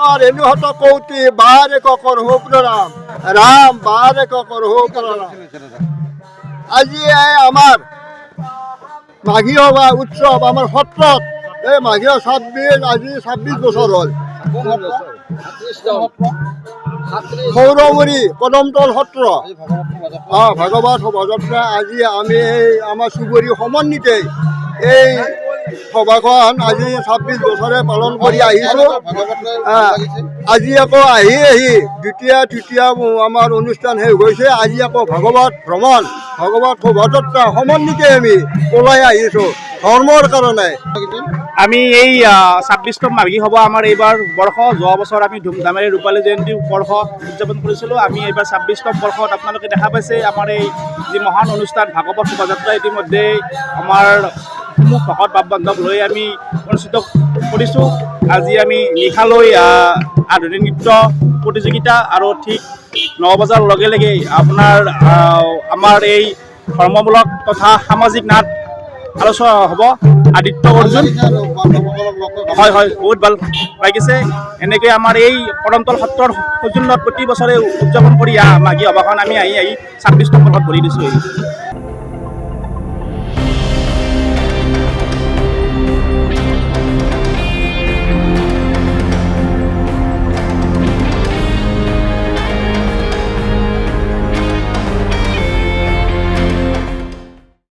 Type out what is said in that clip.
আমাৰ এনুহত কৌতি বাৰে ককৰ হোক ৰাম ৰাম বাৰে ককৰ হোক ৰাম। আজি আমাৰ মাঘী সভা উৎসৱ আমাৰ সত্ৰত এই মাঘী 26 আজি 26 বছৰ হ'ল। সৌৰমুৰি কদমতল সত্ৰ ভাগৱত শোভাযাত্ৰা আজি আমি এই আমাৰ চুবুৰী সমন্বিতে এই সভাখন আজি 26 বছৰে পালন কৰি আহিছোঁ। আজি আকৌ আহি দ্বিতীয় তৃতীয় আমাৰ অনুষ্ঠান শেষ হৈছে। আজি আকৌ ভাগৱত ভ্ৰমণ ভাগৱত শোভাযাত্ৰা সমন্বিতে আমি ওলাই আহিছোঁ ধৰ্মৰ কাৰণে। আমি এই 26তম মাঘী সভা আমাৰ এইবাৰ বৰ্ষ, যোৱা বছৰ আমি ধুমধামেৰে ৰূপালী জয়ন্তী বৰ্ষ উদযাপন কৰিছিলোঁ। আমি এইবাৰ 26তম বৰ্ষত আপোনালোকে দেখা পাইছে আমাৰ এই যি মহান অনুষ্ঠান ভাগৱত শোভাযাত্ৰা ইতিমধ্যে আমাৰ সমূহ ভকত বাপ বান্ধৱ লৈ আমি অনুষ্ঠিত কৰিছোঁ। আজি আমি নিশালৈ আধুনিক নৃত্য প্ৰতিযোগিতা আৰু ঠিক 9 বজাৰ লগে লগে আপোনাৰ আমাৰ এই ধৰ্মমূলক তথা সামাজিক নাট আলোচনা হ'ব। আদিত্য অৰ্জুন হয় বহুত ভাল লাগিছে। এনেকৈ আমাৰ এই কদমতল সত্ৰৰ সৌজন্যত প্ৰতি বছৰে উদযাপন কৰি মাঘী সভাখন আমি আহি 26তম বৰ্ষত ভৰি দিছোঁ।